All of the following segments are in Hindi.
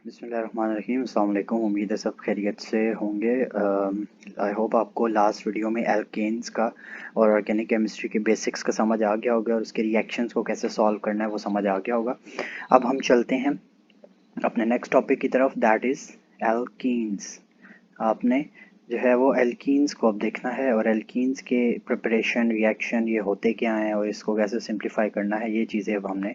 बिस्मिल्लाहिर्रहमानिर्रहीम। अस्सलाम वालेकुम। उम्मीद है सब खैरियत से होंगे। आई होप आपको लास्ट वीडियो में एल्केन्स का और ऑर्गेनिक केमिस्ट्री के बेसिक्स का समझ आ गया होगा और उसके रिएक्शंस को कैसे सॉल्व करना है वो समझ आ गया होगा। अब हम चलते हैं अपने नेक्स्ट टॉपिक की तरफ, दैट इज़ एल्कीन्स। आपने जो है वो एल्कीन्स को अब देखना है और एल्कीन्स के प्रिपरेशन रिएक्शन ये होते क्या हैं और इसको कैसे सिंप्लीफाई करना है, ये चीज़ें अब हमने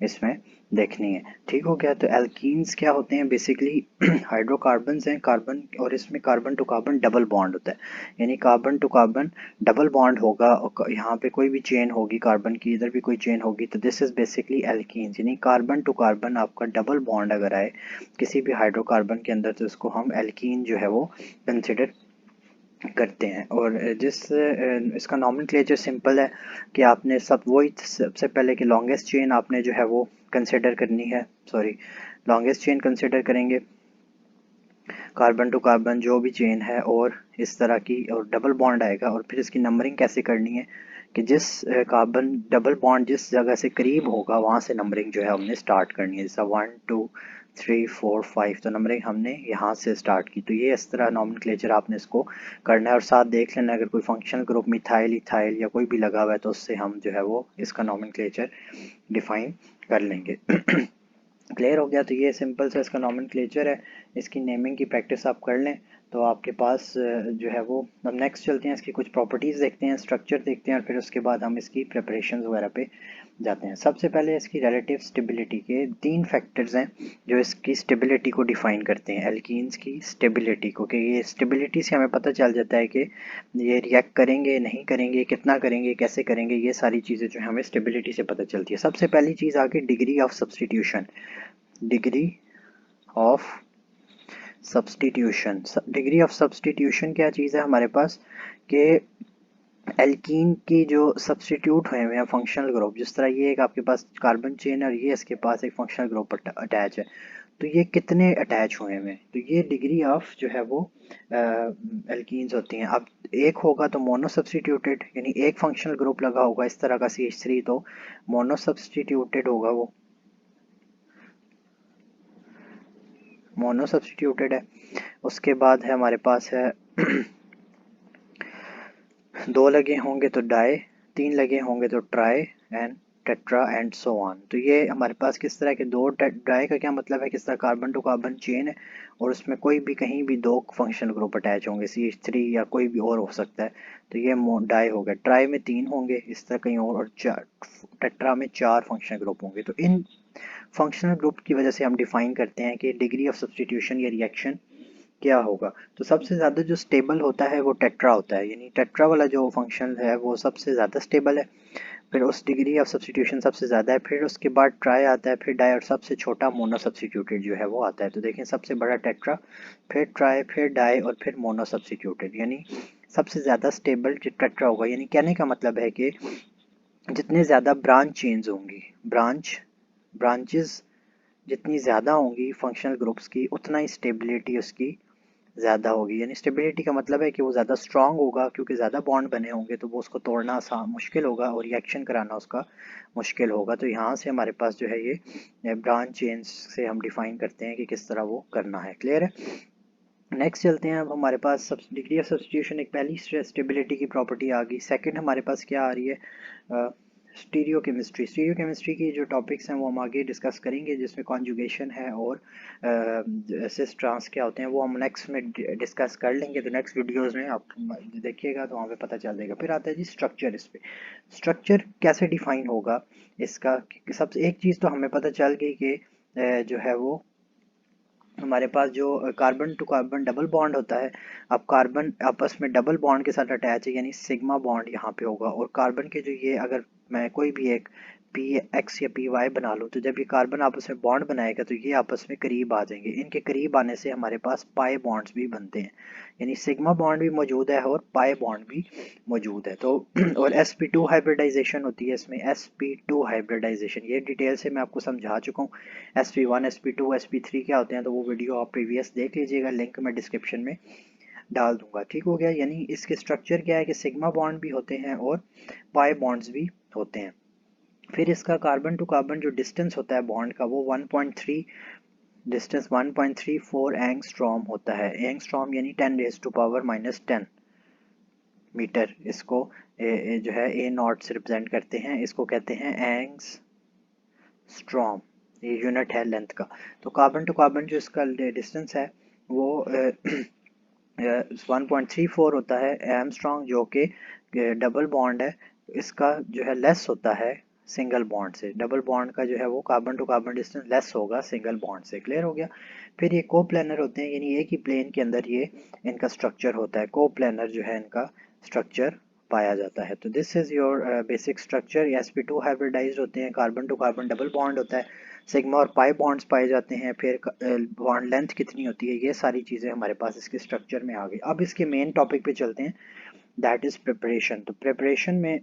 इसमें देखनी है। ठीक हो गया। तो एल्कीन्स क्या होते हैं? बेसिकली हाइड्रोकार्बन्स हैं, कार्बन, और इसमें carbon to carbon double bond होता है। यानी carbon to carbon double bond होगा और यहाँ पे कोई भी चेन होगी कार्बन की, इधर भी कोई चेन होगी, तो दिस इज़ बेसिकली एल्कीन्स। यानी कार्बन टू कार्बन आपका डबल बॉन्ड अगर आए किसी भी हाइड्रोकार्बन के अंदर तो इसको हम एल्कीन जो है वो कंसिडर करते हैं। और इसका नॉमेनक्लेचर सिंपल है कि आपने वही सबसे पहले कि लॉन्गेस्ट चेन आपने जो है वो कंसिडर करनी है, लॉन्गेस्ट चेन कंसिडर करेंगे, कार्बन टू कार्बन जो भी चेन है और इस तरह की, और डबल बॉन्ड आएगा। और फिर इसकी नंबरिंग कैसे करनी है कि जिस कार्बन डबल बॉन्ड जिस जगह से करीब होगा वहाँ से नंबरिंग जो है हमने स्टार्ट करनी है। जैसा 1 2 3 4 5 तो नंबरिंग हमने यहाँ से स्टार्ट की। तो ये इस तरह नॉमेनक्लेचर आपने इसको करना है। और साथ देख लेना अगर कोई फंक्शनल ग्रुप मिथाइल इथाइल या कोई भी लगा हुआ है तो उससे हम जो है वो इसका नॉमेनक्लेचर डिफाइन कर लेंगे। क्लियर हो गया। तो ये सिंपल सा इसका नॉमेनक्लेचर है। इसकी नेमिंग की प्रैक्टिस आप कर लें तो आपके पास जो है वो। अब नेक्स्ट चलते हैं, इसकी कुछ प्रॉपर्टीज़ देखते हैं, स्ट्रक्चर देखते हैं और फिर उसके बाद हम इसकी प्रिपरेशन वगैरह पे जाते हैं। सबसे पहले इसकी रिलेटिव स्टेबिलिटी के 3 फैक्टर्स हैं जो इसकी स्टेबिलिटी को डिफ़ाइन करते हैं, एल्कीन्स की स्टेबिलिटी को। कि ये स्टेबिलिटी से हमें पता चल जाता है कि ये रिएक्ट करेंगे नहीं करेंगे, कितना करेंगे, कैसे करेंगे, ये सारी चीज़ें जो हमें स्टेबिलिटी से पता चलती है। सबसे पहली चीज़ आगे degree of substitution. Degree of substitution, degree of substitution क्या चीज़ है हमारे पास कि एल्कीन की जो सब्सटीट्यूट हुए हुए हैं फंक्शनल ग्रुप, जिस तरह ये एक आपके पास कार्बन चेन है और ये इसके पास एक फंक्शनल ग्रुप अटैच है, तो ये कितने अटैच हुए हुए हैं, तो ये डिग्री ऑफ जो है वो एल्कीन्स होती हैं। अब एक होगा तो मोनो सब्सटीट्यूटेड, यानी एक फंक्शनल ग्रुप लगा होगा इस तरह का CH3 तो मोनो सब्सटीट्यूटेड होगा, वो मोनो सब्सटीट्यूटेड है। उसके बाद है हमारे पास है दो लगे होंगे तो डाई, 3 लगे होंगे तो try and tetra and so on. तो ये हमारे पास किस तरह के दो, डाई का क्या मतलब है, किस तरह कार्बन टू कार्बन चेन है और उसमें कोई भी कहीं भी दो फंक्शनल ग्रुप अटैच होंगे, CH3 या कोई भी और हो सकता है, तो ये डाई हो गया। ट्राई में 3 होंगे इस तरह कहीं और टेट्रा में 4 फंक्शनल ग्रुप होंगे। तो इन फंक्शनल ग्रुप की वजह से हम डिफाइन करते हैं कि डिग्री ऑफ सब्सटीट्यूशन या रिएक्शन क्या होगा। तो सबसे ज़्यादा जो स्टेबल होता है वो टेट्रा होता है, यानी टेट्रा वाला जो फंक्शन है वो सबसे ज़्यादा स्टेबल है। फिर उस डिग्री ऑफ सब्सटीट्यूशन सबसे ज़्यादा है, फिर उसके बाद ट्राई आता है, फिर डाई और सबसे छोटा मोनो सब्सटीट्यूटेड जो है वो आता है। तो देखें सबसे बड़ा टेट्रा, फिर ट्राई, फिर डाई और फिर मोनो सब्सटीट्यूटेड, यानी सबसे ज़्यादा स्टेबल टेट्रा होगा। यानी कहने का मतलब है कि जितने ज़्यादा ब्रांच चेंज होंगी, ब्रांचेस जितनी ज़्यादा होंगी फंक्शनल ग्रुप्स की, उतना ही स्टेबिलिटी उसकी ज़्यादा होगी। यानी स्टेबिलिटी का मतलब है कि वो ज़्यादा स्ट्रांग होगा, क्योंकि ज़्यादा बॉन्ड बने होंगे तो वो उसको तोड़ना आसान मुश्किल होगा और रिएक्शन कराना उसका मुश्किल होगा। तो यहाँ से हमारे पास जो है ये ब्रांच चेंज से हम डिफ़ाइन करते हैं कि किस तरह वो करना है। क्लियर है। नेक्स्ट चलते हैं। अब हमारे पास डिग्री ऑफ सब्सटीट्यूशन एक पहली स्टेबिलिटी की प्रॉपर्टी आ गई। सेकंड हमारे पास क्या आ रही है, स्टीरियो केमिस्ट्री की जो टॉपिक्स हैं वो हम आगे डिस्कस करेंगे, जिसमें कॉन्जुगेशन है और सिस ट्रांस क्या होते हैं वो हम नेक्स्ट में डिस्कस कर लेंगे। तो नेक्स्ट वीडियोस में आप देखिएगा तो वहाँ पे पता चल जाएगा। फिर आता है जी स्ट्रक्चर। इस पे स्ट्रक्चर कैसे डिफाइन होगा इसका, सबसे एक चीज़ तो हमें पता चल गई कि जो है वो हमारे पास जो carbon to carbon double bond होता है। अब कार्बन आपस में डबल बॉन्ड के साथ अटैच है, यानी सिग्मा बॉन्ड यहाँ पे होगा। और कार्बन के जो ये, अगर मैं कोई भी एक PX या PY बना लूँ तो जब ये कार्बन आपस में बॉन्ड बनाएगा तो ये आपस में करीब आ जाएंगे। इनके करीब आने से हमारे पास पाई बॉन्ड्स भी बनते हैं, यानी सिग्मा बॉन्ड भी मौजूद है और पाई बॉन्ड भी मौजूद है। तो और sp2 हाइब्रिडाइजेशन होती है इसमें, sp2 हाइब्रिडाइजेशन ये डिटेल से मैं आपको समझा चुका हूँ। sp1 sp2 sp3 क्या होते हैं तो वो वीडियो आप प्रीवियस देख लीजिएगा, लिंक मैं डिस्क्रिप्शन में डाल दूंगा। ठीक हो गया। यानी इसके स्ट्रक्चर क्या है कि सिग्मा बॉन्ड भी होते हैं और पाई बॉन्ड्स भी होते हैं। फिर इसका कार्बन टू कार्बन जो डिस्टेंस होता है बॉन्ड का वो 1.3 डिस्टेंस 1.34 एंगस्ट्रॉम होता है। एंगस्ट्रॉम यानी 10⁻⁻10 मीटर। इसको जो है ए नॉट से रिप्रेजेंट करते हैं, इसको कहते हैं एंगस्ट्रॉम, ये यूनिट है लेंथ का। तो कार्बन टू कार्बन जो इसका डिस्टेंस है वो 1.34 होता है एंगस्ट्रॉम, जो कि डबल बॉन्ड है इसका जो है लेस होता है सिंगल बॉन्ड से। डबल बॉन्ड का जो है वो carbon to carbon distance less होगा सिंगल बॉन्ड से। क्लियर हो गया। फिर ये कोप्लेनर होते हैं, यानी एक ही प्लेन के अंदर ये इनका स्ट्रक्चर होता है। कोप्लेनर जो है इनका स्ट्रक्चर पाया जाता है। तो this is your basic structure. sp2 hybridized होते हैं, carbon to carbon double bond होता है, सिग्मा और पाई बॉन्ड्स पाए जाते हैं। फिर बॉन्ड लेंथ कितनी होती है, ये सारी चीज़ें हमारे पास इसके स्ट्रक्चर में आ गई। अब इसके मेन टॉपिक पे चलते हैं, दैट इज प्रिपरेशन। तो प्रिपरेशन में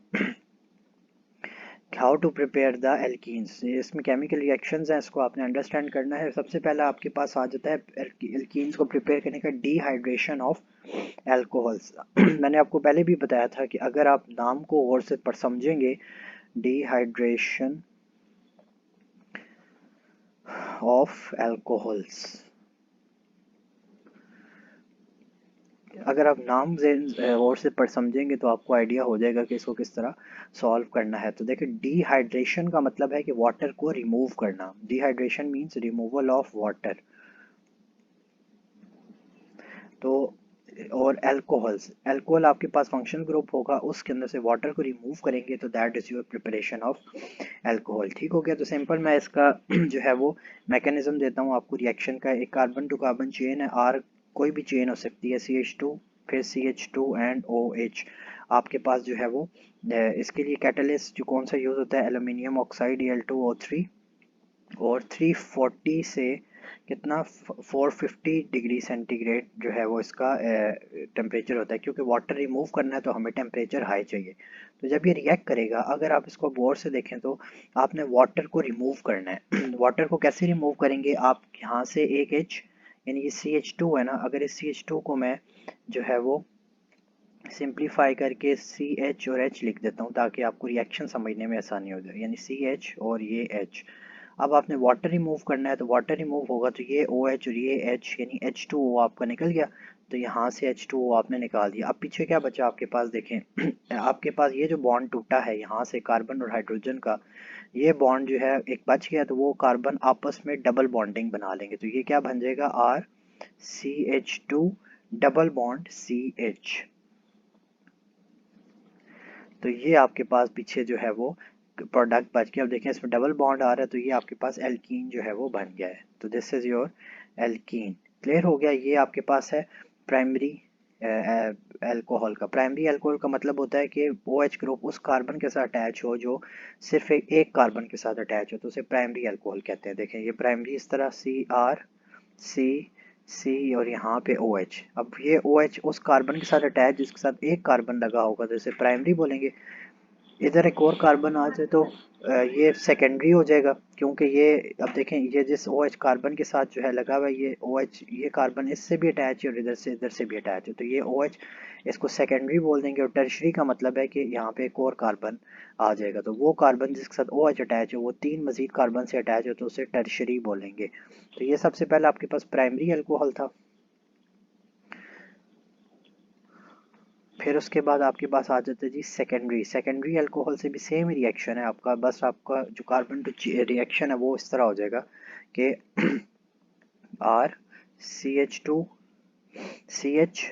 how to prepare the alkenes, इसमें केमिकल रिएक्शंस हैं, इसको आपने अंडरस्टैंड करना है। सबसे पहला आपके पास आ जाता है एल्कीन्स को प्रिपेयर करने का डिहाइड्रेशन ऑफ एल्कोहल्स। मैंने आपको पहले भी बताया था कि अगर आप नाम को गौर से पर समझेंगे, डिहाइड्रेशन ऑफ एल्कोहल्स, अगर आप नाम गौर से पढ़ समझेंगे तो आपको आइडिया हो जाएगा कि इसको किस तरह सॉल्व करना है। तो देखिए, डिहाइड्रेशन का मतलब है कि वाटर को रिमूव करना। Dehydration means removal of water. तो और अल्कोहल्स, अल्कोहल आपके पास फंक्शनल ग्रुप होगा, उसके अंदर से वाटर को रिमूव करेंगे तो that is your preparation of alcohol. ठीक हो गया। तो सिंपल मैं इसका जो है वो मैकेनिज्म देता हूँ आपको रिएक्शन का। एक कार्बन टू कार्बन चेन है, आर कोई भी चेन हो सकती है, CH2 फिर CH2 एंड OH। आपके पास जो है वो इसके लिए कैटलिस्ट जो कौन सा यूज़ होता है, एल्यूमिनियम ऑक्साइड Al2O3, और 340 से कितना 450 डिग्री सेंटीग्रेड जो है वो इसका टेम्परेचर होता है, क्योंकि वाटर रिमूव करना है तो हमें टेम्परेचर हाई चाहिए। तो जब ये रिएक्ट करेगा, अगर आप इसको गौर से देखें तो आपने वाटर को रिमूव करना है। वाटर को कैसे रिमूव करेंगे, आप यहाँ से एक H, यानी ये CH2 है ना, अगर इस CH2 को मैं जो है वो सिंप्लीफाई करके CH और H लिख देता हूँ ताकि आपको रिएक्शन समझने में आसानी हो जाए, यानी CH और ये H। अब आपने वाटर रिमूव करना है, तो वाटर रिमूव होगा तो ये OH और ये H यानी H2O आपका निकल गया। तो यहाँ से H2O आपने निकाल दिया। अब पीछे क्या बचा आपके पास, देखें आपके पास ये जो बॉन्ड टूटा है यहाँ से कार्बन और हाइड्रोजन का, ये बॉन्ड जो है एक बच गया, तो वो कार्बन आपस में डबल बॉन्डिंग बना लेंगे। तो ये क्या बन जाएगा, RCH2 डबल बॉन्ड CH। तो ये आपके पास पीछे जो है वो प्रोडक्ट बच गया। अब देखें इसमें डबल बॉन्ड आ रहा है, तो ये आपके पास एल्कीन जो है वो बन गया है। तो this is your alkene. Clear हो गया। ये आपके पास है प्राइमरी अल्कोहल का। प्राइमरी अल्कोहल का मतलब होता है कि OH ग्रुप उस कार्बन के साथ अटैच हो जो सिर्फ एक कार्बन के साथ अटैच हो, तो उसे प्राइमरी अल्कोहल कहते हैं। देखें ये प्राइमरी इस तरह C और यहाँ पे OH। अब ये OH उस कार्बन के साथ अटैच जिसके साथ एक कार्बन लगा होगा, तो इसे प्राइमरी बोलेंगे। इधर एक और कार्बन आ जाए तो ये सेकेंडरी हो जाएगा, क्योंकि ये अब देखें ये जिस OH कार्बन के साथ जो है लगा हुआ है, ये OH ये कार्बन इससे भी अटैच है और इधर से भी अटैच है, तो ये OH इसको सेकेंडरी बोल देंगे। और टर्शरी का मतलब है कि यहाँ पे एक और कार्बन आ जाएगा, तो वो कार्बन जिसके साथ OH अटैच है वो 3 मजीद कार्बन से अटैच हो तो उसे टर्शरी बोलेंगे। तो ये सबसे पहले आपके पास प्राइमरी अल्कोहल था। फिर उसके बाद आपके पास आ जाता है जी सेकेंडरी। सेकेंडरी अल्कोहल से भी सेम रिएक्शन है आपका, बस आपका जो कार्बन टू रिएक्शन है वो इस तरह हो जाएगा कि RCH2 CH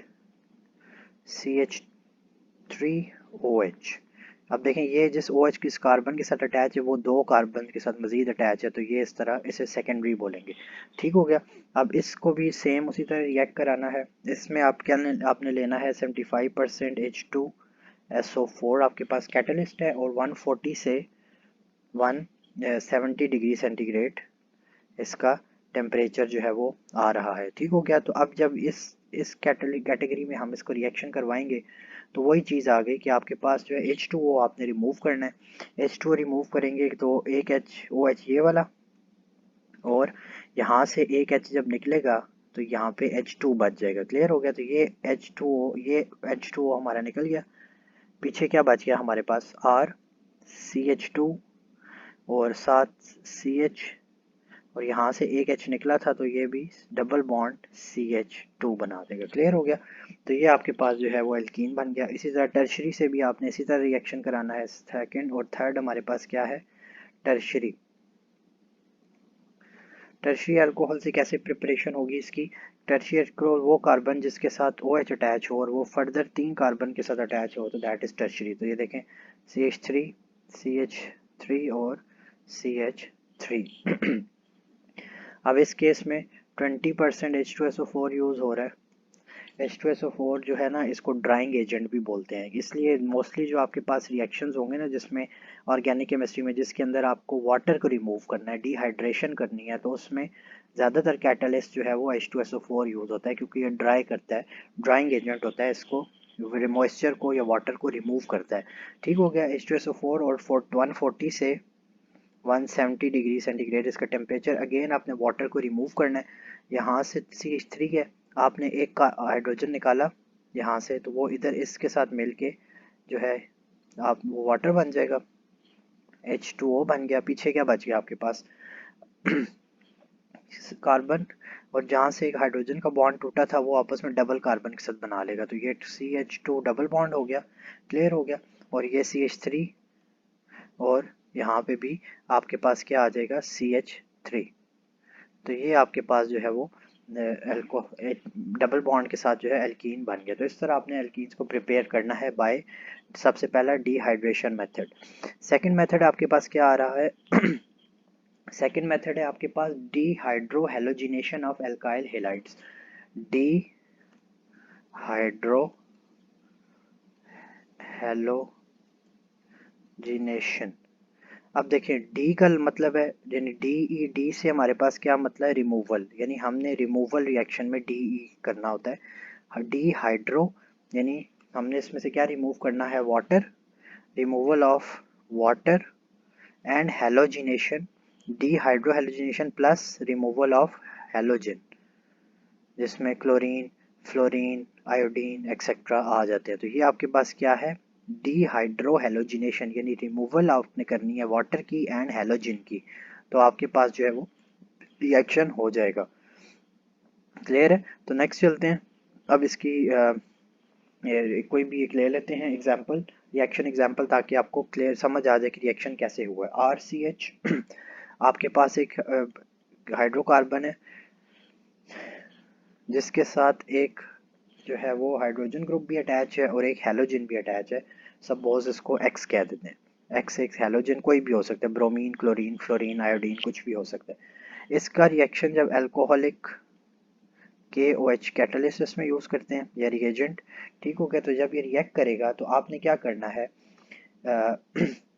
CH3OH। अब देखें ये जिस OH किस कार्बन के साथ अटैच है वो 2 कार्बन के साथ मजीद अटैच है, तो ये इस तरह इसे सेकेंडरी बोलेंगे। ठीक हो गया। अब इसको भी सेम उसी तरह रिएक्ट कराना है। इसमें आप क्या आपने लेना है 75% H2SO4 आपके पास कैटलिस्ट है, और 140 से 170 डिग्री सेंटीग्रेड इसका टेम्परेचर जो है वो आ रहा है। ठीक हो गया। तो अब जब इस कैटेगरी में हम इसको रिएक्शन करवाएंगे तो वही चीज़ आ गई कि आपके पास जो है H2O आपने रिमूव करना है। H2O रिमूव करेंगे तो एक OH ये वाला, और यहाँ से एक H जब निकलेगा तो यहाँ पे H2 बच जाएगा। क्लियर हो गया। तो ये H2O हमारा निकल गया। पीछे क्या बच गया हमारे पास, RCH2 और साथ CH और यहाँ से एक H निकला था तो ये भी डबल बॉन्ड CH2 बना देगा। क्लियर हो गया। तो ये आपके पास जो है वो एल्कीन बन गया। इसी तरह टर्शरी से भी आपने इसी तरह रिएक्शन कराना है। सेकंड और थर्ड हमारे पास क्या है, टर्शरी। टर्शियरी अल्कोहल से कैसे प्रिपरेशन होगी इसकी, टर्शियरी अल्कोहल वो कार्बन जिसके साथ OH अटैच हो और वो फर्दर 3 कार्बन के साथ अटैच हो, तो दैट इज टर्शियरी। तो ये देखें CH3, CH3 और CH3 अब इस केस में 20% H2SO4 यूज़ हो रहा है। H2SO4 जो है ना, इसको ड्राइंग एजेंट भी बोलते हैं, इसलिए मोस्टली जो आपके पास रिएक्शंस होंगे ना जिसमें ऑर्गेनिक केमिस्ट्री में जिसके अंदर आपको वाटर को रिमूव करना है, डिहाइड्रेशन करनी है, तो उसमें ज़्यादातर कैटलिस्ट जो है वो H2SO4 यूज़ होता है, क्योंकि ये ड्राई करता है, ड्राइंग एजेंट होता है, इसको मॉइस्चर को या वाटर को रिमूव करता है। ठीक हो गया। H2SO4 और 140 से 170 डिग्री सेंटीग्रेड इसका टेम्परेचर। अगेन आपने वाटर को रिमूव करना है। यहाँ से CH3 है, आपने एक का हाइड्रोजन निकाला यहाँ से, तो वो इधर इसके साथ मिल के जो है आप वो वाटर बन जाएगा, H2O बन गया। पीछे क्या बच गया आपके पास कार्बन, और जहाँ से एक हाइड्रोजन का बॉन्ड टूटा था वो आपस में डबल कार्बन के साथ बना लेगा, तो ये CH2 डबल बॉन्ड हो गया। क्लियर हो गया। और ये CH3 और यहाँ पे भी आपके पास क्या आ जाएगा, CH3। तो ये आपके पास जो है वो एल्को डबल बॉन्ड के साथ जो है एल्कीन बन गया। तो इस तरह आपने एल्कीन्स को प्रिपेयर करना है बाय सबसे पहला डिहाइड्रेशन मेथड। सेकंड मेथड आपके पास क्या आ रहा है सेकंड मेथड है आपके पास dehydrohalogenation of alkyl halides. Dehydrohalogenation. अब देखिए डी का मतलब है, यानी डी से हमारे पास क्या मतलब है, रिमूवल, यानी हमने रिमूवल रिएक्शन में DE करना होता है। डी हाइड्रो यानी हमने इसमें से क्या रिमूव करना है, water, removal of water, and halogenation, D hydro halogenation plus removal of halogen, जिसमें क्लोरीन, फ्लोरीन, आयोडीन एक्सेट्रा आ जाते हैं। तो ये आपके पास क्या है, डिहाइड्रो हेलोजिनेशन, यानी रिमूवल आपने करनी है वाटर की एंड हेलोजन की, तो आपके पास जो है वो रिएक्शन हो जाएगा। क्लियर है। तो नेक्स्ट चलते हैं। अब इसकी कोई भी एक ले लेते हैं एग्जांपल, रिएक्शन एग्जांपल, ताकि आपको क्लियर समझ आ जाए कि रिएक्शन कैसे हुआ है। RCH आपके पास एक हाइड्रोकार्बन है जिसके साथ एक जो है वो हाइड्रोजन ग्रुप भी अटैच है और एक हेलोजन भी अटैच है। सपोज इसको X कह देते हैं। X एक हेलोजन कोई भी हो सकता है, ब्रोमीन, क्लोरीन, फ्लोरीन, आयोडीन, कुछ भी हो सकता है। इसका रिएक्शन जब अल्कोहलिक KOH कैटलिस्ट में यूज़ करते हैं या रिएजेंट, ठीक हो गया। तो जब ये रिएक्ट करेगा तो आपने क्या करना है,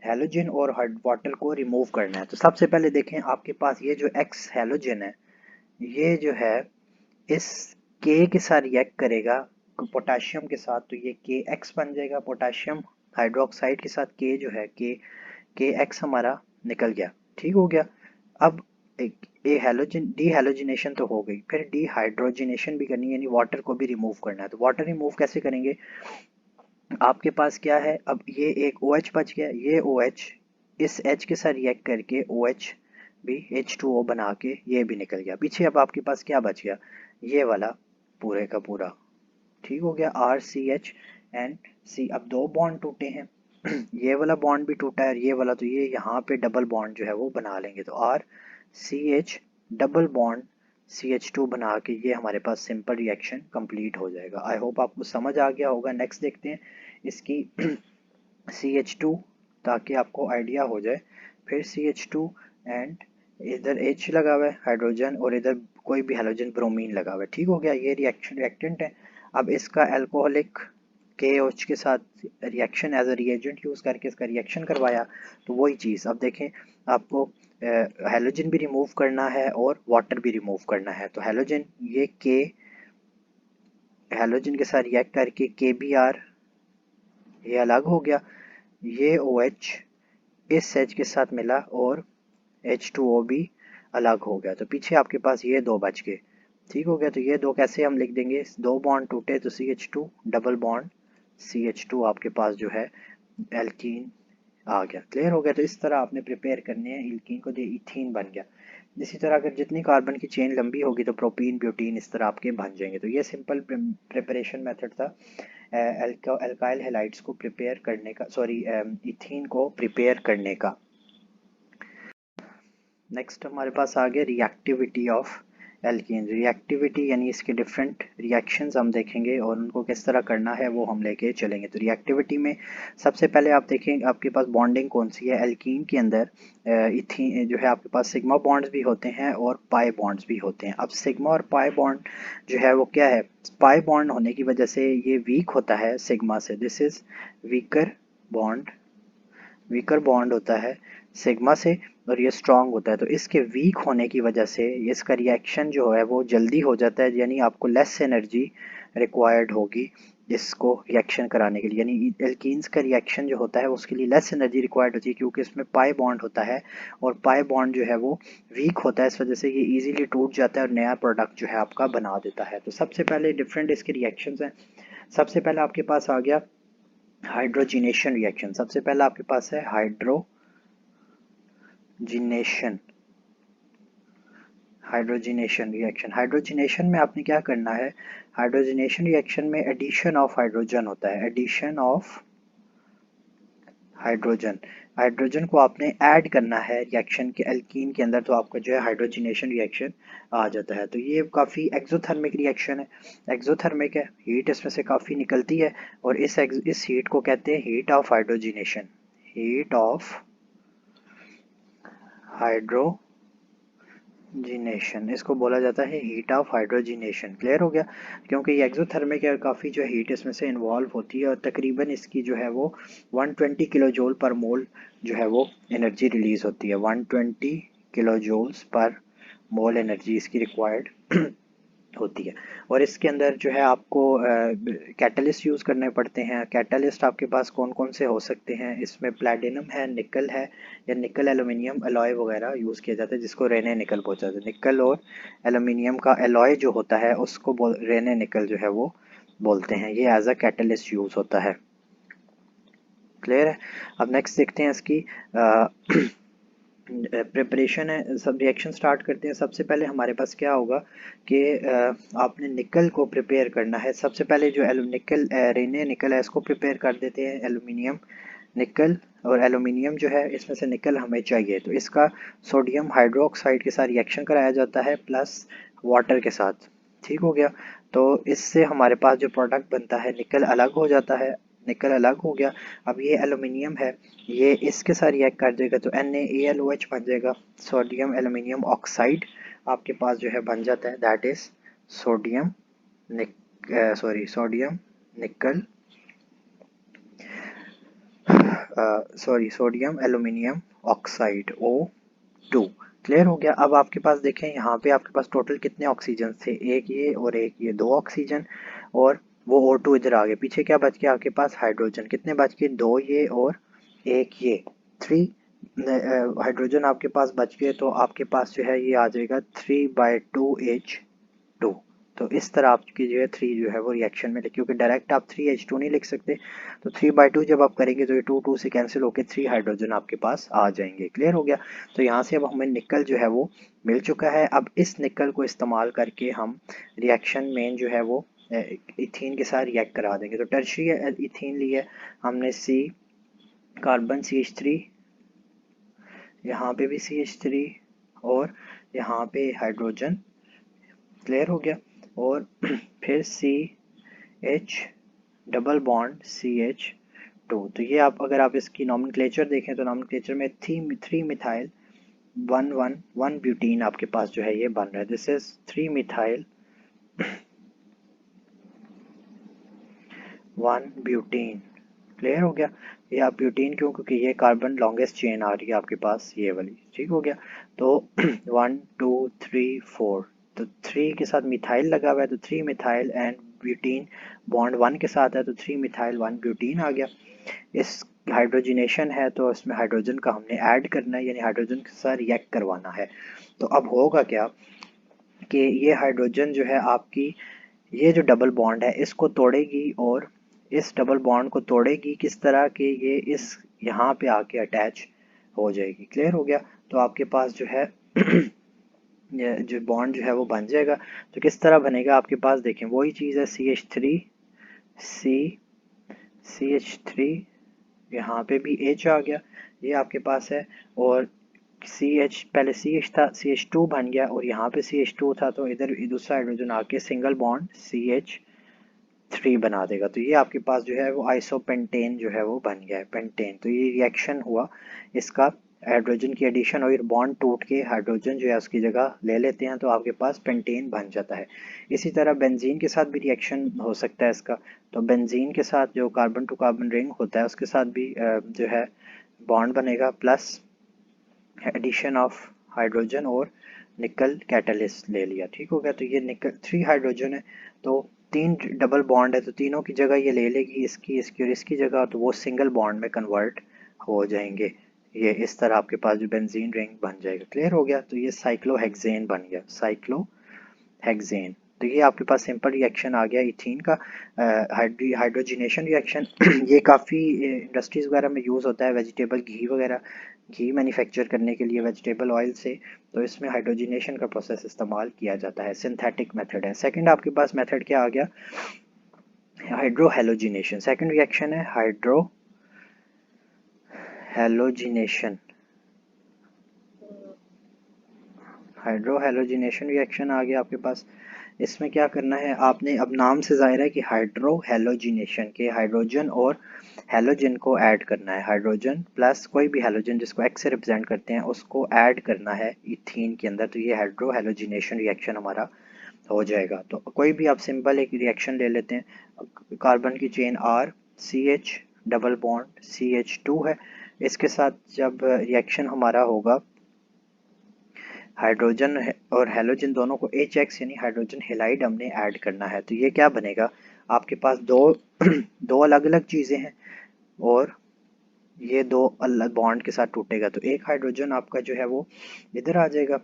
हेलोजन और वाटर को रिमूव करना है। तो सबसे पहले देखें आपके पास ये जो X हेलोजन है, ये जो है इस K के साथ रिएक्ट करेगा पोटाशियम के साथ, तो ये KX बन जाएगा। पोटाशियम हाइड्रोक्साइड के साथ K जो है KX हमारा निकल गया। ठीक हो गया। अब एक हेलोजन डीहेलोजिनेशन तो हो गई, फिर डीहाइड्रोजिनेशन भी करनी है, यानी वाटर को भी रिमूव करना है। तो वाटर रिमूव कैसे करेंगे, आपके पास क्या है, अब ये एक OH बच गया, ये OH इस H के साथ रिएक्ट करके OH भी H2O बना के ये भी निकल गया। पीछे अब आपके पास क्या बच गया, ये वाला पूरे का पूरा। ठीक हो गया, RCH एंड C। अब दो बॉन्ड टूटे हैं ये वाला बॉन्ड भी टूटा है, ये वाला, तो ये यहाँ पे डबल बॉन्ड जो है वो बना लेंगे, तो RCH डबल बॉन्ड CH2 बना के ये हमारे पास सिंपल रिएक्शन कंप्लीट हो जाएगा। आई होप आपको समझ आ गया होगा। नेक्स्ट देखते हैं इसकी CH2, ताकि आपको आइडिया हो जाए। फिर CH2 एंड इधर H लगा हुआ है हाइड्रोजन, और इधर कोई भी हेलोजन ब्रोमीन लगा हुआ है। ठीक हो गया, ये रिएक्शन रिएक्टेंट है। अब इसका अल्कोहलिक KOH के साथ reaction as a reagent use करके इसका रिएक्शन करवाया, तो वही चीज़। अब देखें आपको हेलोजन भी रिमूव करना है और वाटर भी रिमूव करना है। तो हेलोजन, ये K हेलोजन के साथ रिएक्ट करके KBr ये अलग हो गया, ये OH इस H के साथ मिला और H2O भी अलग हो गया। तो पीछे आपके पास ये दो बच गए। ठीक हो गया। तो ये दो कैसे हम लिख देंगे, दो बॉन्ड टूटे तो CH2 डबल बॉन्ड CH2 आपके पास जो है एल्कीन आ गया। क्लियर हो गया। तो इस तरह आपने प्रिपेयर करने हैं एल्कीन को, जो इथीन बन गया। इसी तरह अगर जितनी कार्बन की चेन लंबी होगी तो प्रोपीन ब्यूटीन इस तरह आपके बन जाएंगे। तो ये सिंपल प्रिपरेशन मेथड था अल्काइल हैलाइड्स को प्रिपेयर करने का, सॉरी इथीन को प्रिपेयर करने का। नेक्स्ट हमारे पास आ गया रिएक्टिविटी ऑफ एल्कीन। रिएक्टिविटी यानी इसके डिफरेंट रिएक्शंस हम देखेंगे और उनको किस तरह करना है वो हम लेके चलेंगे। तो रिएक्टिविटी में सबसे पहले आप देखें आपके पास बॉन्डिंग कौन सी है। एल्कीन के अंदर इथीन जो है आपके पास सिग्मा बॉन्ड्स भी होते हैं और पाई बॉन्ड्स भी होते हैं। अब सिग्मा और पाई बॉन्ड जो है वो क्या है, पाई बॉन्ड होने की वजह से ये वीक होता है सिग्मा से, this is weaker bond, weaker bond होता है सिग्मा से, और ये स्ट्रांग होता है। तो इसके वीक होने की वजह से इसका रिएक्शन जो है वो जल्दी हो जाता है, यानी आपको लेस एनर्जी रिक्वायर्ड होगी इसको रिएक्शन कराने के लिए। यानी एल्कीन्स का रिएक्शन जो होता है उसके लिए लेस एनर्जी रिक्वायर्ड होती है क्योंकि इसमें पाई बॉन्ड होता है और पाई बॉन्ड जो है वो वीक होता है, इस वजह से ये इजीली टूट जाता है और नया प्रोडक्ट जो है आपका बना देता है। तो सबसे पहले डिफरेंट इसके रिएक्शंस हैं। सबसे पहले आपके पास आ गया हाइड्रोजिनेशन रिएक्शन। सबसे पहला आपके पास है हाइड्रोजिनेशन। हाइड्रोजिनेशन रिएक्शन, हाइड्रोजिनेशन में आपने क्या करना है, हाइड्रोजिनेशन रिएक्शन में एडिशन ऑफ हाइड्रोजन होता है, एडिशन ऑफ हाइड्रोजन। हाइड्रोजन को आपने ऐड करना है रिएक्शन के एल्कीन के अंदर, तो आपका जो है हाइड्रोजिनेशन रिएक्शन आ जाता है। तो ये काफ़ी एक्सोथर्मिक रिएक्शन है, एक्सोथर्मिक है, हीट इसमें से काफ़ी निकलती है और इस हीट को कहते हैं heat of hydrogenation, heat of hydrogenation, इसको बोला जाता है हीट ऑफ हाइड्रोजिनेशन। क्लियर हो गया, क्योंकि ये एक्सोथर्मिक है, काफ़ी जो हीट इसमें से इन्वॉल्व होती है और तकरीबन इसकी जो है वो 120 किलो जूल पर मोल जो है वो एनर्जी रिलीज होती है, 120 किलो जूल्स पर मोल एनर्जी इसकी रिक्वायर्ड होती है। और इसके अंदर जो है आपको कैटलिस्ट यूज़ करने पड़ते हैं। कैटलिस्ट आपके पास कौन कौन से हो सकते हैं, इसमें प्लैटिनम है, निकल है, या निकल एलुमिनियम एलॉय वगैरह यूज़ किया जाता है जिसको रेने निकल बोलते हैं। निकल और एलुमिनियम का एलॉय जो होता है उसको रेने निकल जो है वो बोलते हैं, ये एज अ कैटलिस्ट यूज़ होता है। क्लियर है। अब नेक्स्ट देखते हैं इसकी प्रिपरेशन है, सब रिएक्शन स्टार्ट करते हैं। सबसे पहले हमारे पास क्या होगा कि आपने निकल को प्रिपेयर करना है। सबसे पहले जो निकल रेने निकल है इसको प्रिपेयर कर देते हैं, एलुमिनियम निकल और एलुमिनियम जो है इसमें से निकल हमें चाहिए, तो इसका सोडियम हाइड्रोक्साइड के साथ रिएक्शन कराया जाता है प्लस वाटर के साथ। ठीक हो गया, तो इससे हमारे पास जो प्रोडक्ट बनता है निकल अलग हो जाता है, निकल अलग हो गया। अब ये एलुमिनियम है, ये इसके साथ रिएक्ट कर देगा तो NaAlOH बन जाएगा, सोडियम एलुमिनियम ऑक्साइड आपके पास जो है बन जाता है, दैट इज सोडियम सोडियम निकल sodium aluminium oxide O2। Clear हो गया। अब आपके पास देखें यहाँ पे आपके पास टोटल कितने ऑक्सीजन थे, एक ये और एक ये, दो ऑक्सीजन और वो O2 इधर आ गए। पीछे क्या बच गया आपके पास, हाइड्रोजन, कितने बच गए, दो ये और एक ये, थ्री हाइड्रोजन आपके पास बच गए। तो आपके पास जो है ये आ जाएगा 3/2H2। तो इस तरह आपकी जो है 3 जो है वो रिएक्शन में, क्योंकि डायरेक्ट आप 3H2 नहीं लिख सकते, तो 3/2 जब आप करेंगे तो ये 2 से कैंसिल होकर 3 हाइड्रोजन आपके पास आ जाएंगे। क्लियर हो गया। तो यहाँ से अब हमें निकल जो है वो मिल चुका है। अब इस निकल को इस्तेमाल करके हम रिएक्शन मेन जो है वो इथीन के साथ रिएक्ट करा देंगे। तो टर्शियरी इथीन लिए हमने C कार्बन CH3, यहाँ पे भी CH3 और यहाँ पे हाइड्रोजन। क्लियर हो गया। और फिर CH डबल बॉन्ड CH2। तो ये आप अगर आप इसकी नॉमेनक्लेचर देखें तो नॉमेनक्लेचर में 3 मिथाइल 1 ब्यूटीन आपके पास जो है ये बन रहा है, this is 3 methyl 1 butene. Clear हो गया। ये आप ब्यूटीन क्यों, क्योंकि ये कार्बन लॉन्गेस्ट चेन आ रही है आपके पास ये वाली। ठीक हो गया। तो 1 2 3 4, तो 3 के साथ मिथाइल लगा हुआ है तो 3 मिथाइल एंड ब्यूटीन बॉन्ड 1 के साथ है तो 3 मिथाइल 1 ब्यूटीन आ गया। इस हाइड्रोजिनेशन है तो इसमें हाइड्रोजन का हमने ऐड करना है, यानी हाइड्रोजन के साथ रिएक्ट करवाना है। तो अब होगा क्या कि ये हाइड्रोजन जो है आपकी ये जो डबल बॉन्ड है इसको तोड़ेगी और इस डबल बॉन्ड को तोड़ेगी किस तरह के, ये इस यहाँ पे आके अटैच हो जाएगी। क्लियर हो गया। तो आपके पास जो है ये जो बॉन्ड जो है वो बन जाएगा। तो किस तरह बनेगा आपके पास, देखें वही चीज़ है, CH3 यहाँ पे भी H आ गया, ये आपके पास है। और CH, पहले CH था, CH2 बन गया, और यहाँ पे CH2 था, तो इधर दूसरा हाइड्रोजन आके सिंगल बॉन्ड CH3 बना देगा। तो ये आपके पास जो है वो आइसोपेंटेन जो है वो बन गया है, पेंटेन। तो ये रिएक्शन हुआ इसका, हाइड्रोजन की एडिशन और बॉन्ड टूट के हाइड्रोजन जो है उसकी जगह ले लेते हैं, तो आपके पास पेंटेन बन जाता है। इसी तरह बेंजीन के साथ भी रिएक्शन हो सकता है इसका। तो बेंजीन के साथ जो कार्बन टू कार्बन रिंग होता है उसके साथ भी जो है बॉन्ड बनेगा, प्लस एडिशन ऑफ हाइड्रोजन और निकल कैटलिस्ट ले लिया, ठीक हो गया। तो ये निकल 3 हाइड्रोजन है, तो 3 डबल बॉन्ड है, तो तीनों की जगह ये ले लेगी, इसकी इसकी और इसकी जगह, तो वो सिंगल बॉन्ड में कन्वर्ट हो जाएंगे। ये इस तरह आपके पास जो बेंजीन रिंग बन जाएगा। क्लियर हो गया। तो ये साइक्लोहेक्सेन बन गया, साइक्लोहेक्सेन। तो ये आपके पास सिंपल रिएक्शन आ गया इथीन का, हाइड्रोजिनेशन रिएक्शन। ये काफ़ी इंडस्ट्रीज़ वगैरह में यूज़ होता है, वेजिटेबल घी वगैरह, घी मैन्युफैक्चर करने के लिए वेजिटेबल ऑयल से, तो इसमें हाइड्रोजिनेशन का प्रोसेस इस्तेमाल किया जाता है, सिंथेटिक मेथड है। सेकंड आपके पास मेथड क्या आ गया, हाइड्रो हेलोजिनेशन। सेकंड रिएक्शन है hydrohalogenation, hydrohalogenation reaction आ गया आपके पास। इसमें क्या करना है आपने, अब नाम से ज़ाहिर है कि हाइड्रो हेलोजिनेशन के हाइड्रोजन और हेलोजन को ऐड करना है, हाइड्रोजन प्लस कोई भी हेलोजन जिसको एक्स से रिप्रेजेंट करते हैं उसको ऐड करना है इथीन के अंदर। तो ये हाइड्रो हेलोजिनेशन रिएक्शन हमारा हो जाएगा। तो कोई भी आप सिंपल एक रिएक्शन ले लेते हैं, कार्बन की chain R, CH double bond CH2 है, इसके साथ जब रिएक्शन हमारा होगा, हाइड्रोजन और हेलोजन दोनों को HX यानी हाइड्रोजन हेलाइड हमने ऐड करना है। तो ये क्या बनेगा, आपके पास दो दो अलग अलग चीज़ें हैं, और ये दो अलग बॉन्ड के साथ टूटेगा, तो एक हाइड्रोजन आपका जो है वो इधर आ जाएगा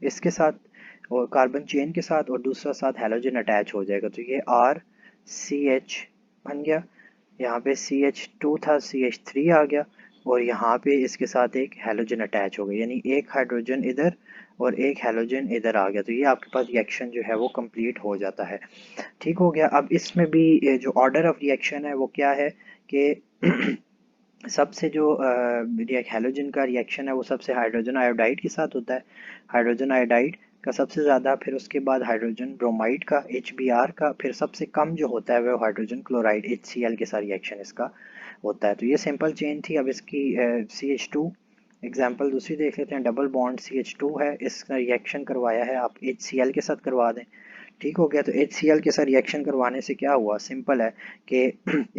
इसके साथ, और कार्बन चेन के साथ, और दूसरा साथ हेलोजन अटैच हो जाएगा। तो ये RCH बन गया, यहाँ पे CH2 था, CH3 आ गया, और यहाँ पे इसके साथ एक हेलोजन अटैच हो गया, यानी एक हाइड्रोजन इधर और एक हेलोजन इधर आ गया। तो ये आपके पास रिएक्शन जो है वो कंप्लीट हो जाता है, ठीक हो गया। अब इसमें भी जो ऑर्डर ऑफ रिएक्शन है वो क्या है कि सबसे जो हेलोजन का रिएक्शन है वो सबसे हाइड्रोजन आयोडाइड के साथ होता है, हाइड्रोजन आयोडाइड का सबसे ज़्यादा, फिर उसके बाद हाइड्रोजन ब्रोमाइड का HBr का, फिर सबसे कम जो होता है वो हाइड्रोजन क्लोराइड HCl के साथ रिएक्शन इसका होता है। तो ये सिंपल चेन थी। अब इसकी CH2 एग्जाम्पल दूसरी देख लेते हैं, डबल बॉन्ड CH2 है, इसका रिएक्शन करवाया है आप HCl के साथ करवा दें, ठीक हो गया। तो HCl के साथ रिएक्शन करवाने से क्या हुआ, सिंपल है कि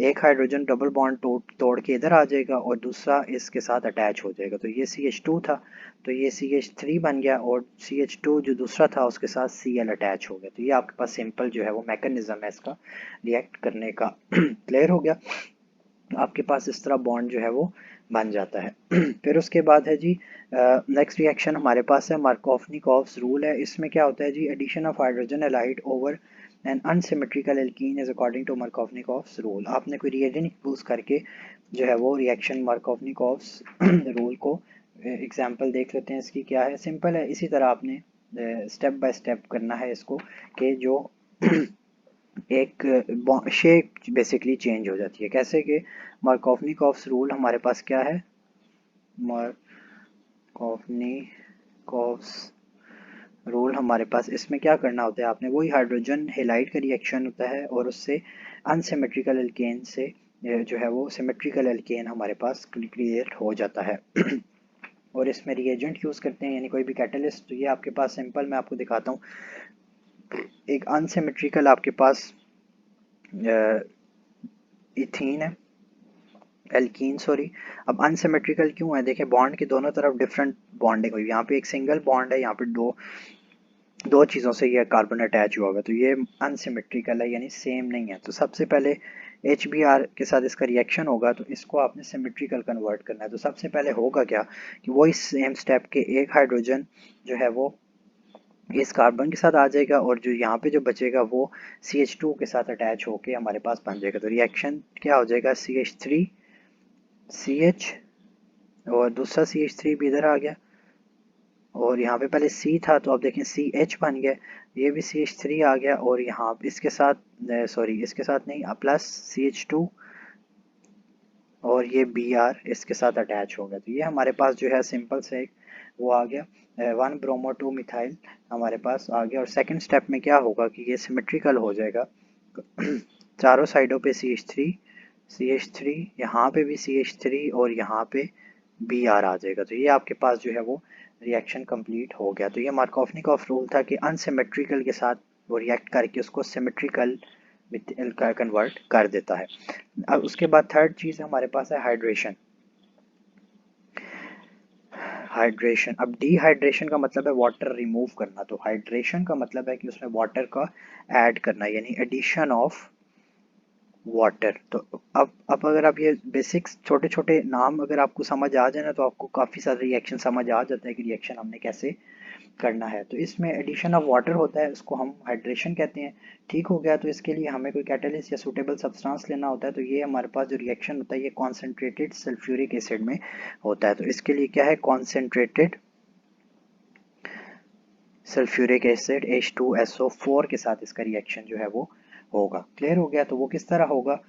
एक हाइड्रोजन डबल बॉन्ड तोड़ के इधर आ जाएगा और दूसरा इसके साथ अटैच हो जाएगा। तो ये CH2 था, तो ये CH3 बन गया, और CH2 जो दूसरा था उसके साथ Cl अटैच हो गया। तो ये आपके पास सिंपल जो है वो मैकेनिज्म है इसका रिएक्ट करने का। क्लियर हो गया। आपके पास इस तरह बॉन्ड जो है वो बन जाता है। फिर उसके बाद है जी नेक्स्ट रिएक्शन हमारे पास है मार्कोव्निकोव्स रूल है। इसमें क्या होता है जी, addition of hydrogen halide over an unsymmetrical alkene is according to Markovnikov's rule. आपने कोई रिएजेंट यूज़ करके जो है वो रिएक्शन मार्कोव्निकोव्स रूल को एग्जांपल देख लेते हैं। इसकी क्या है, सिंपल है, इसी तरह आपने स्टेप बाय स्टेप करना है इसको, कि जो एक शेप बेसिकली चेंज हो जाती है। कैसे कि मार्कोव्निकोव्स रूल हमारे पास क्या है, मार्कोव्निकोव्स रूल हमारे पास, इसमें क्या करना होता है आपने, वही हाइड्रोजन हेलाइड का रिएक्शन होता है और उससे अनसिमेट्रिकल एल्केन से जो है वो सिमेट्रिकल एल्केन हमारे पास क्रिएट हो जाता है। और इसमें रिएजेंट यूज़ करते हैं, यानी कोई भी कैटलिस्ट। तो ये आपके पास सिंपल मैं आपको दिखाता हूँ, एक अनसिमेट्रिकल आपके पास इथीन है, एल्कीन सॉरी। अब अनसिमेट्रिकल क्यों है, देखिए बॉन्ड के दोनों तरफ डिफरेंट बॉन्डिंग हुई, यहाँ पे एक सिंगल बॉन्ड है, यहाँ पे दो दो चीज़ों से ये कार्बन अटैच हुआ होगा, तो ये अनसिमेट्रिकल है, यानी सेम नहीं है। तो सबसे पहले HBr के साथ इसका रिएक्शन होगा, तो इसको आपने सिमेट्रिकल कन्वर्ट करना है। तो सबसे पहले होगा क्या कि वही सेम स्टेप के एक हाइड्रोजन जो है वो इस कार्बन के साथ आ जाएगा, और जो यहाँ पे जो बचेगा वो CH2 के साथ अटैच होके हमारे पास बन जाएगा। तो रिएक्शन क्या हो जाएगा, CH3 CH, और दूसरा CH3 भी इधर आ गया, और यहाँ पे पहले C था तो अब देखें CH बन गया, ये भी CH3 आ गया, और यहाँ इसके साथ सॉरी इसके साथ नहीं, प्लस CH2 और ये Br इसके साथ अटैच हो गया। तो ये हमारे पास जो है सिंपल से एक वो आ गया 1 ब्रोमो 2 मिथाइल हमारे पास आ गया। और सेकंड स्टेप में क्या होगा कि ये सिमेट्रिकल हो जाएगा चारों साइडों पे CH3 यहाँ पे भी CH3 और यहाँ पे Br आ जाएगा। तो ये आपके पास जो है वो रिएक्शन कंप्लीट हो गया। तो ये मार्कोवनिकॉफ रूल था कि अनसिमेट्रिकल के साथ वो रिएक्ट करके उसको सिमेट्रिकल का कन्वर्ट कर देता है। अब उसके बाद थर्ड चीज़ हमारे पास है हाइड्रेशन। हाइड्रेशन, अब डिहाइड्रेशन का मतलब है वाटर रिमूव करना, तो हाइड्रेशन का मतलब है कि उसमें वाटर का ऐड करना, यानी एडिशन ऑफ वाटर। तो अब अगर आप ये बेसिक्स छोटे छोटे नाम अगर आपको समझ आ जाए ना, तो आपको काफ़ी सारे रिएक्शन समझ आ जाता है कि रिएक्शन हमने कैसे करना है। तो इसमें एडिशन ऑफ वाटर होता है, उसको हम हाइड्रेशन कहते हैं। ठीक हो गया, तो इसके लिए हमें कोई कैटलिस्ट या सूटेबल सब्सटेंस लेना होता है। तो ये हमारे पास जो रिएक्शन होता है ये कॉन्सेंट्रेटेड सल्फ्यूरिक एसिड में होता है। तो इसके लिए क्या है, कॉन्सेंट्रेटेड सल्फ्यूरिक एसिड H2SO4 के साथ इसका रिएक्शन जो है वो होगा। क्लियर हो गया। तो वो किस तरह होगा,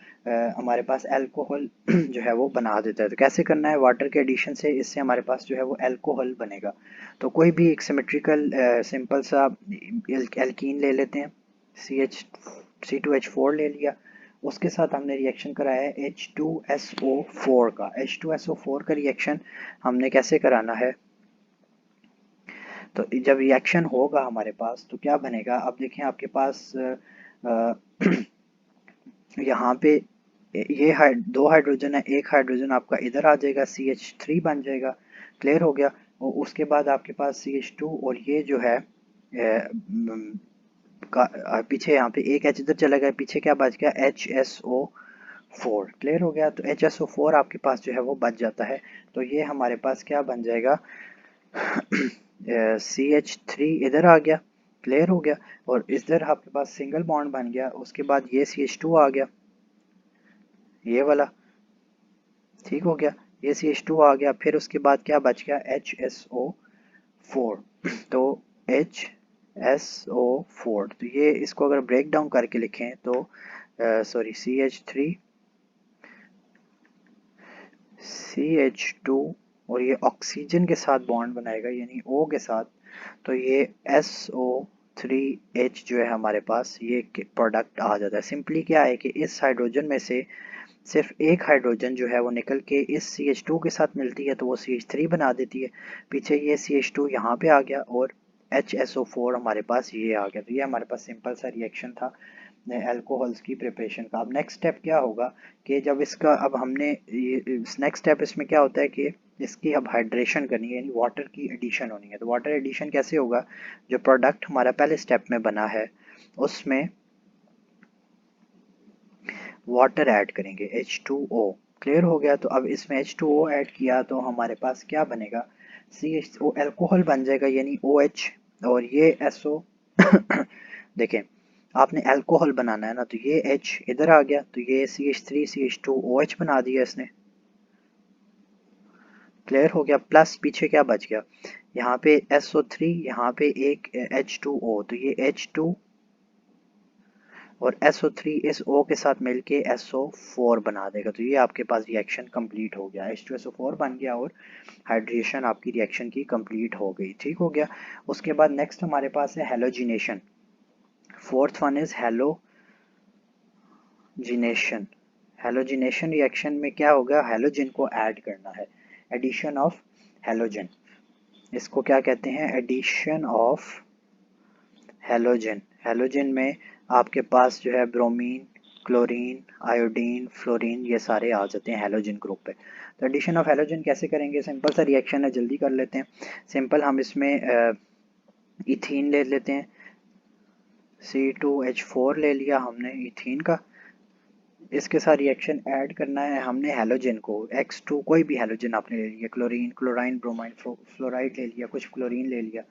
हमारे पास अल्कोहल जो है वो बना देता है। तो कैसे करना है, वाटर के एडिशन से इससे हमारे पास जो है वो अल्कोहल बनेगा। तो कोई भी एक सिमेट्रिकल सिंपल सा एल्कीन ले लेते हैं, C2H4 ले लिया, उसके साथ हमने रिएक्शन कराया है H2SO4 का। H2SO4 का रिएक्शन हमने कैसे कराना है, तो जब रिएक्शन होगा हमारे पास तो क्या बनेगा, अब देखें आपके पास यहाँ पे ये दो हाइड्रोजन है, एक हाइड्रोजन आपका इधर आ जाएगा CH3 बन जाएगा। क्लियर हो गया। और उसके बाद आपके पास CH2 और ये जो है पीछे यहाँ पे एक H इधर चला गया, पीछे क्या बच गया, HSO4। क्लियर हो गया। तो HSO4 आपके पास जो है वो बच जाता है। तो ये हमारे पास क्या बन जाएगा CH3 इधर आ गया। क्लियर हो गया। और इधर आपके पास सिंगल बॉन्ड बन गया। उसके बाद ये CH2 आ गया, ये वाला। ठीक हो गया, ये CH2 आ गया। फिर उसके बाद क्या बच गया, HSO4। तो HSO4, तो ये इसको अगर ब्रेक डाउन करके लिखें तो सॉरी CH2 और ये ऑक्सीजन के साथ बॉन्ड बनाएगा यानी O के साथ। तो ये SO3H जो है हमारे पास ये प्रोडक्ट आ जाता है। सिंपली क्या है कि इस हाइड्रोजन में से सिर्फ एक हाइड्रोजन जो है वो निकल के इस CH2 के साथ मिलती है तो वो CH3 बना देती है। पीछे ये CH2 यहाँ पे आ गया और HSO4 हमारे पास ये आ गया। तो ये हमारे पास सिंपल सा रिएक्शन था अल्कोहल्स की प्रिपरेशन का। अब नेक्स्ट स्टेप क्या होगा कि जब इसका अब हमने नेक्स्ट स्टेप इसमें क्या होता है कि इसकी अब हाइड्रेशन करनी है, यानी वाटर की एडिशन होनी है। तो वाटर एडिशन कैसे होगा, जो प्रोडक्ट हमारा पहले स्टेप में बना है उसमें वाटर ऐड करेंगे H2O। क्लियर हो गया। तो अब इसमें H2O ऐड किया तो हमारे पास क्या बनेगा, CHO अल्कोहल बन जाएगा यानी OH। और ये SO देखें आपने अल्कोहल बनाना है ना, तो ये H इधर आ गया, तो ये CH3 CH2OH बना दिया इसने। क्लियर हो गया। प्लस पीछे क्या बच गया, यहाँ पे SO3, यहाँ पे एक H2O, तो ये H2 और SO3 इस O के साथ मिलके SO4 बना देगा। तो ये आपके पास रिएक्शन कंप्लीट हो गया, H2SO4 बन गया और हाइड्रेशन आपकी रिएक्शन की कंप्लीट हो गई। ठीक हो गया। उसके बाद नेक्स्ट हमारे पास है halogenation. Fourth one is halogenation. Halogenation reaction में क्या होगा, हेलोजन को ऐड करना है, एडिशन ऑफ हेलोजन। इसको क्या कहते हैं, एडिशन ऑफ हेलोजन। हेलोजन में आपके पास जो है ब्रोमीन, क्लोरीन, आयोडीन, फ्लोरीन ये सारे आ जाते हैं हेलोजन ग्रुप पे। तो एडिशन ऑफ हेलोजन कैसे करेंगे, सिंपल सा रिएक्शन है, जल्दी कर लेते हैं। सिंपल हम इसमें इथीन ले लेते हैं, C2H4 ले लिया हमने इथीन का। इसके साथ रिएक्शन ऐड करना है हमने हेलोजन को, X2 कोई भी हेलोजन आपने ले लिया, क्लोरीन, क्लोराइन, ब्रोमाइन, फ्लोराइड ले लिया, कुछ क्लोरीन ले लिया।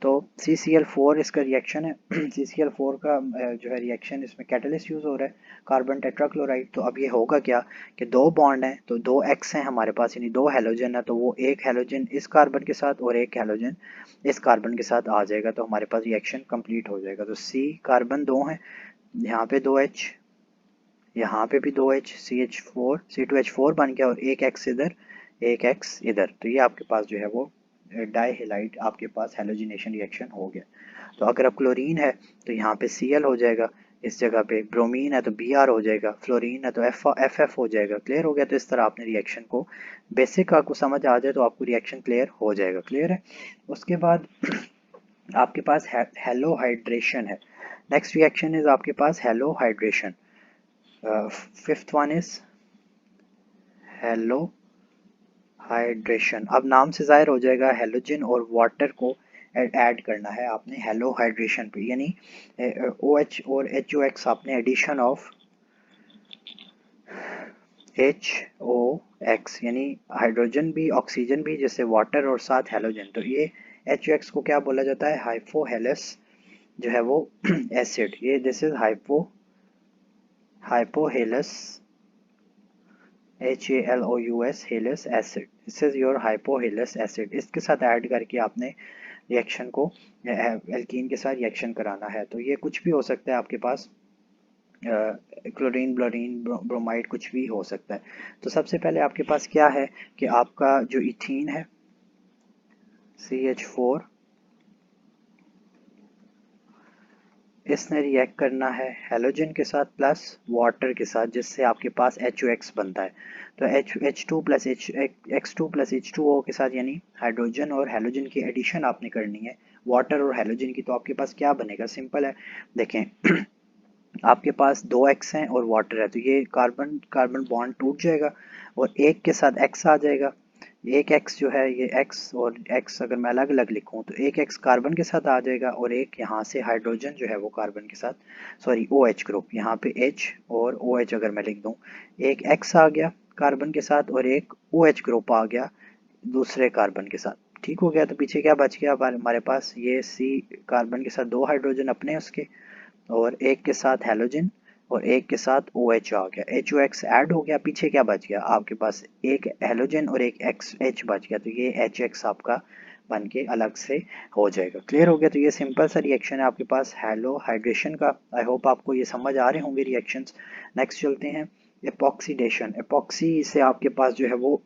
तो CCl4 इसका रिएक्शन है। CCl4 का जो है रिएक्शन, इसमें कैटलिस्ट यूज़ हो रहा है कार्बन टेट्राक्लोराइड। तो अब ये होगा क्या कि दो बॉन्ड हैं तो दो एक्स हैं हमारे पास, यानी दो हैलोजन है, तो वो एक हैलोजन इस कार्बन के साथ और एक हैलोजन इस कार्बन के साथ आ जाएगा, तो हमारे पास रिएक्शन कंप्लीट हो जाएगा। तो C कार्बन दो हैं, यहाँ पे दो H, यहाँ पे भी दो H, CH4 C2H4 बन गया और एक X इधर एक X इधर। तो ये आपके पास जो है वो डाई हेलाइड आपके पास हेलोजिनेशन रिएक्शन हो गया। तो अगर अब क्लोरीन है तो यहाँ पे Cl हो जाएगा, इस जगह पे ब्रोमीन है तो Br हो जाएगा, फ्लोरीन है तो FF हो जाएगा। क्लियर हो गया? तो इस तरह आपने रिएक्शन को, बेसिक आपको समझ आ जाए तो आपको रिएक्शन क्लियर हो जाएगा। क्लियर है? उसके बाद आपके पास हेलो हाइड्रेशन है। नेक्स्ट रिएक्शन इज आपके पास halohydration. Fifth one is halohydration. अब नाम से जाहिर हो जाएगा हेलोजन और वाटर को ऐड करना है आपने हेलो हाइड्रेशन पे, यानी OH और HOX आपने एडिशन ऑफ HOX, यानी हाइड्रोजन भी ऑक्सीजन भी जैसे वाटर और साथ हेलोजन। तो ये HOX को क्या बोला जाता है? हाइपोहेलस जो है वो एसिड। ये this is hypohalous HALOUS हेलस acid. This is your hypohalous acid. इसके साथ ऐड करके आपने रिएक्शन को एल्कीन के साथ रिएक्शन कराना है। तो ये कुछ भी हो सकता है आपके पास, क्लोरीन ब्लोरीन ब्रोमाइड कुछ भी हो सकता है। तो सबसे पहले आपके पास क्या है कि आपका जो इथीन है CH4, इसने रिएक्ट करना है हेलोजन के साथ प्लस वाटर के साथ, जिससे आपके पास HOX बनता है। तो H2 plus X2 plus H2O के साथ, यानी हाइड्रोजन और हेलोजन की एडिशन आपने करनी है वाटर और हेलोजन की। तो आपके पास क्या बनेगा? सिंपल है, देखें आपके पास दो एक्स हैं और वाटर है, तो ये कार्बन कार्बन बॉन्ड टूट जाएगा और एक के साथ एक्स आ जाएगा। एक एक्स जो है ये एक्स और एक्स अगर मैं अलग अलग लिखूं तो एक एक्स कार्बन के साथ आ जाएगा और एक यहाँ से हाइड्रोजन जो है वो कार्बन के साथ, सॉरी OH ग्रुप, यहाँ पे H और OH अगर मैं लिख दूं, एक एक्स आ गया कार्बन के साथ और एक OH ग्रुप आ गया दूसरे कार्बन के साथ। ठीक हो गया? तो पीछे क्या बच गया हमारे पास? ये C कार्बन के साथ दो हाइड्रोजन अपने उसके और एक के साथ हेलोजन और एक के साथ OH आ गया, HOX ऐड हो गया। पीछे क्या बच गया आपके पास? एक हेलोजन और एक H बच गया, तो ये HX आपका बन के अलग से हो जाएगा। क्लियर हो गया? तो ये सिंपल सा रिएक्शन है आपके पास हेलो हाइड्रेशन का। आई होप आपको ये समझ आ रहे होंगे रिएक्शंस। नेक्स्ट चलते हैं एपॉक्सीडेशन। एपॉक्सी से आपके पास जो है वो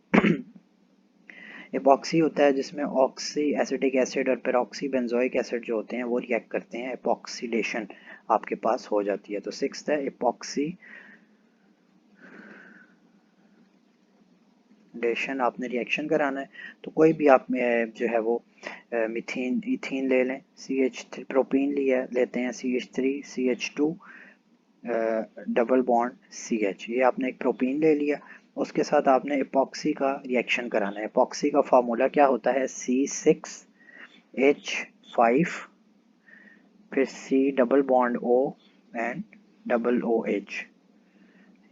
एपॉक्सी होता है जिसमें ऑक्सी एसिटिक एसिड और पेरोक्सी बेंजोइक एसिड जो होते हैं वो रिएक्ट करते हैं, एपॉक्सीडेशन आपके पास हो जाती है। तो सिक्स्थ है एपॉक्सीडेशन, आपने रिएक्शन कराना है। तो कोई भी आप जो है वो मिथीन इथीन ले लें, CH3 प्रोपीन लेते हैं, CH3 CH2 double bond CH, ये आपने एक प्रोपीन ले लिया। उसके साथ आपने एपॉक्सी का रिएक्शन कराना है। एपॉक्सी का फार्मूला क्या होता है? C6H5 फिर C double bond O and double OH।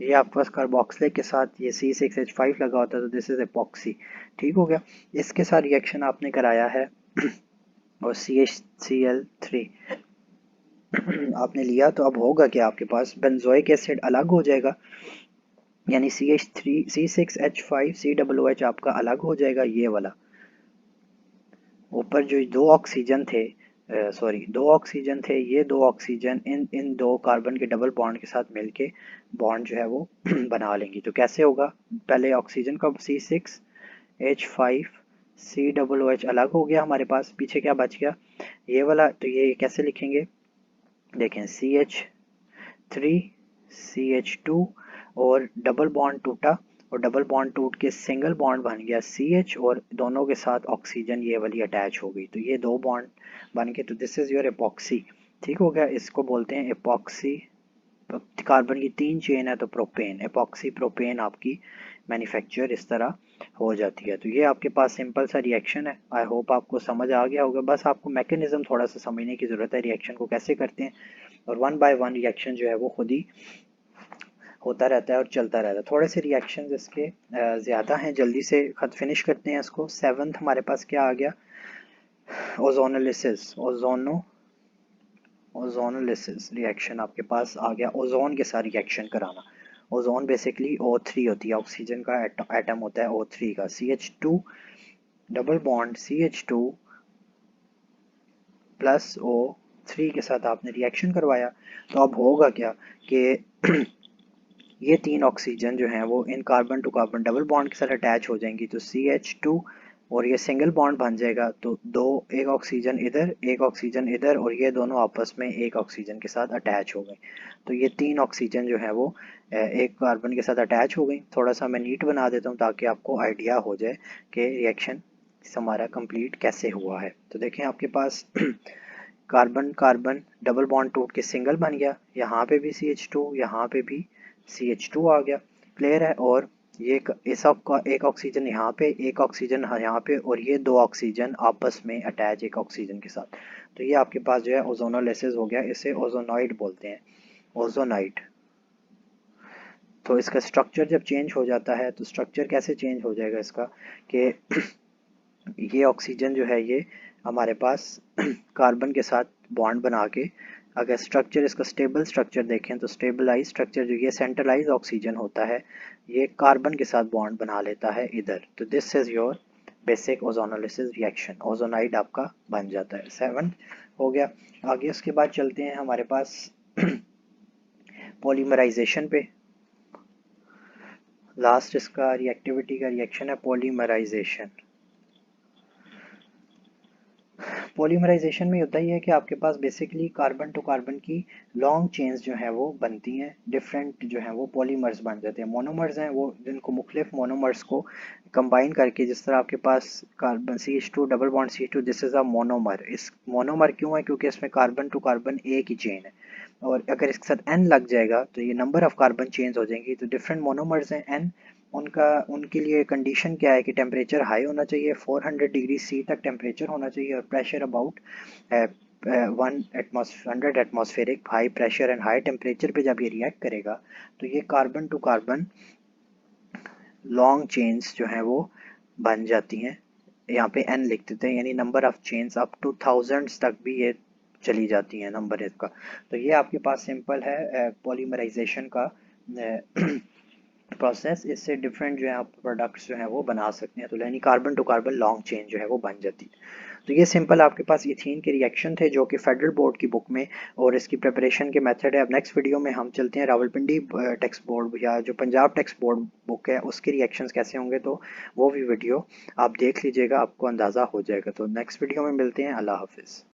ये आपके पास कार्बोक्सिलिक के साथ ये C6H5 लगा होता है, तो दिस इज एपॉक्सी। ठीक हो गया? इसके साथ रिएक्शन आपने कराया है और CHCl3 आपने लिया, तो अब होगा क्या आपके पास? बेंजोइक एसिड अलग हो जाएगा, यानी CH3 C6H5 COOH आपका अलग हो जाएगा। ये वाला ऊपर जो दो ऑक्सीजन थे, सॉरी दो ऑक्सीजन थे, ये दो ऑक्सीजन इन इन दो कार्बन के डबल बॉन्ड के साथ मिलके बॉन्ड जो है वो बना लेंगी। तो कैसे होगा? पहले ऑक्सीजन का C6H5 COOH अलग हो गया हमारे पास, पीछे क्या बच गया? ये वाला। तो ये कैसे लिखेंगे? देखें CH3 CH2 और डबल बॉन्ड टूटा और डबल बॉन्ड टूट के सिंगल बॉन्ड बन गया CH और दोनों के साथ ऑक्सीजन ये वाली अटैच हो गई, तो ये दो बॉन्ड बन के, तो दिस इज योर एपॉक्सी। ठीक हो गया? इसको बोलते हैं एपॉक्सी। कार्बन की तीन चेन है तो प्रोपेन, एपॉक्सी प्रोपेन आपकी मैन्युफैक्चर इस तरह हो जाती है। तो ये आपके पास सिंपल सा रिएक्शन है। आई होप आपको समझ आ गया होगा। बस आपको मैकेनिज्म थोड़ा सा समझने की ज़रूरत है, रिएक्शन को कैसे करते हैं, और वन बाय वन रिएक्शन जो है वो खुद ही होता रहता है और चलता रहता है। थोड़े से रिएक्शंस इसके ज़्यादा हैं, जल्दी से खत फिनिश करते हैं इसको। सेवन्थ हमारे पास क्या आ गया? ओजोनोलिसिस, ओजोनोलिसिस रिएक्शन आपके पास आ गया, ओजोन के साथ रिएक्शन कराना। ओजोन बेसिकली O3 होती है, ऑक्सीजन का एटम होता है O3 का, CH2 double bond CH2 plus O3 के साथ आपने रिएक्शन करवाया। तो अब होगा क्या कि ये तीन ऑक्सीजन जो हैं वो इन carbon to carbon double bond के साथ अटैच हो जाएंगी, तो CH2 और ये सिंगल बॉन्ड बन जाएगा, तो एक ऑक्सीजन इधर एक ऑक्सीजन इधर, और ये दोनों आपस में एक ऑक्सीजन के साथ अटैच हो गए। तो ये तीन ऑक्सीजन जो है वो एक कार्बन के साथ अटैच हो गई। थोड़ा सा मैं नीट बना देता हूँ ताकि आपको आइडिया हो जाए कि रिएक्शन हमारा कंप्लीट कैसे हुआ है। तो देखें आपके पास कार्बन कार्बन डबल बॉन्ड टूट के सिंगल बन गया, यहाँ पे भी CH2, यहाँ पे भी CH2 आ गया, क्लियर है। और ये इस एक ऑक्सीजन यहाँ पे, एक ऑक्सीजन यहाँ पे, और ये दो ऑक्सीजन आपस में अटैच एक ऑक्सीजन के साथ। तो ये आपके पास जो है ओजोनोलिसिस हो गया, इसे ओजोनॉइड बोलते हैं, ओजोनाइड। तो इसका स्ट्रक्चर जब चेंज हो जाता है, तो स्ट्रक्चर कैसे चेंज हो जाएगा इसका कि ये ऑक्सीजन जो है ये हमारे पास कार्बन के साथ बॉन्ड बना के, अगर स्ट्रक्चर इसका स्टेबल स्ट्रक्चर देखें तो स्टेबलाइज स्ट्रक्चर जो ये सेंट्रलाइज ऑक्सीजन होता है, ये कार्बन के साथ बॉन्ड बना लेता है इधर। तो this is your basic ozonolysis reaction, ozonide आपका बन जाता है। 7 हो गया। आगे उसके बाद चलते हैं हमारे पास पॉलीमराइजेशन पे। लास्ट इसका रिएक्टिविटी का रिएक्शन है पॉलीमराइजेशन। पॉलीमराइजेशन में होता ही है कि आपके पास बेसिकली कार्बन टू कार्बन की लॉन्ग चेन्स जो हैं वो बनती हैं, डिफरेंट जो हैं वो पॉलीमर्स बन जाते हैं। मोनोमर्स हैं वो जिनको मुख्तलिफ मोनोमर्स को कंबाइन करके, जिस तरह आपके पास carbon CH2 double bond CH2, this is a monomer. इस मोनोमर क्यों है? क्योंकि इसमें कार्बन टू कार्बन एक ही चेन है, और अगर इसके साथ N लग जाएगा तो ये नंबर ऑफ कार्बन चेंज हो जाएंगी। तो डिफरेंट मोनोमर्स हैं N, उनका उनके लिए कंडीशन क्या है कि टेम्परेचर हाई होना चाहिए, 400 डिग्री C तक टेम्परेचर होना चाहिए, और pressure about 100 atmospheric. High pressure and high temperature पे जब ये रिएक्ट करेगा तो ये carbon to carbon long chains जो हैं वो बन जाती हैं। यहाँ पे N लिख देते हैं, यानी number of chains up two thousands तक भी ये चली जाती हैं नंबर इसका। तो ये आपके पास सिंपल है पॉलीमराइजेशन का प्रोसेस। इससे डिफरेंट जो है आप प्रोडक्ट्स जो हैं वो बना सकते हैं। तो यानी carbon to carbon long chain जो है वो बन जाती है। तो ये सिंपल आपके पास इथीन के रिएक्शन थे जो कि फेडरल बोर्ड की बुक में, और इसकी प्रिपरेशन के मेथड है। अब नेक्स्ट वीडियो में हम चलते हैं रावलपिंडी टेक्स्ट बोर्ड या जो पंजाब टेक्स्ट बोर्ड बुक है उसके रिएक्शंस कैसे होंगे, तो वो भी वीडियो आप देख लीजिएगा, आपको अंदाज़ा हो जाएगा। तो नेक्स्ट वीडियो में मिलते हैं। अल्लाह हाफिज़।